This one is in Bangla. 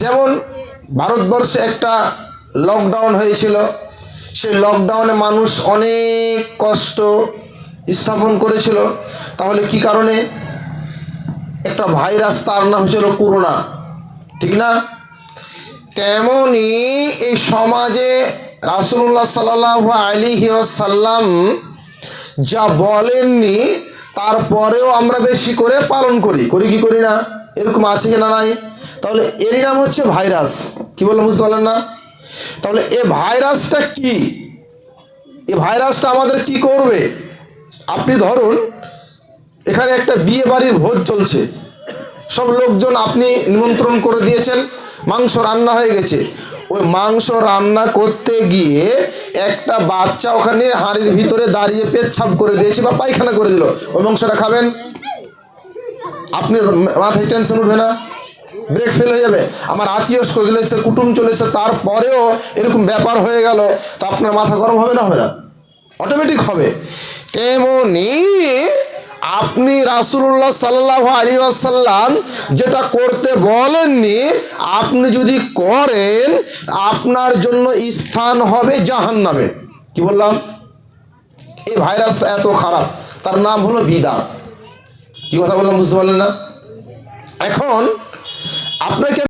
যেমন ভারতবর্ষে একটা লকডাউন হয়েছিল, সেই লকডাউনে মানুষ অনেক কষ্ট স্থাপন করেছিল। তাহলে কি কারণে? একটা ভাইরাস, তার নাম ছিল করোনা, ঠিক না? তেমনি এই সমাজে রাসূলুল্লাহ সাল্লাল্লাহু আলাইহি ওয়াসাল্লাম যা বলেননি তারপরেও আমরা বেশি করে পালন করি কি করি না? এরকম আছে কি না? নাই। তাহলে এরই নাম হচ্ছে ভাইরাস। কি বললাম বুঝতে পারলেন না? তাহলে এই ভাইরাসটা কি? এই ভাইরাসটা আমাদের কি করবে? আপনি ধরুন এখানে একটা বিয়ে বাড়ির ভোজ চলছে, সব লোকজন আপনি নিমন্ত্রণ করে দিয়েছেন, মাংস রান্না হয়ে গেছে। ওই মাংস রান্না করতে গিয়ে একটা বাচ্চা ওখানে হাঁড়ির ভিতরে দাঁড়িয়ে পেচ্ছাপ করে দিয়েছে বা পায়খানা করে দিল, ওই মাংসটা খাবেন? আপনি মাথায় টেনশন উঠবে না? ব্রেক ফেল হয়ে যাবে? আমার আত্মীয় চলে এসে, কুটুম চলে এসে, তারপরেও এরকম ব্যাপার হয়ে গেল, তো আপনার মাথা গরম হবে না? হবে না? অটোমেটিক হবে। তেমনি আপনি রাসূলুল্লাহ সাল্লাল্লাহু আলাইহি ওয়াসাল্লাম যেটা করতে বলেননি, আপনি যদি করেন আপনার জন্য স্থান হবে জাহান্নামে। কি বললাম? এই ভাইরাসটা এত খারাপ, তার নাম হলো বিদআত। কি কথা বললাম বুঝতে পারলেন না? এখন আপনাকে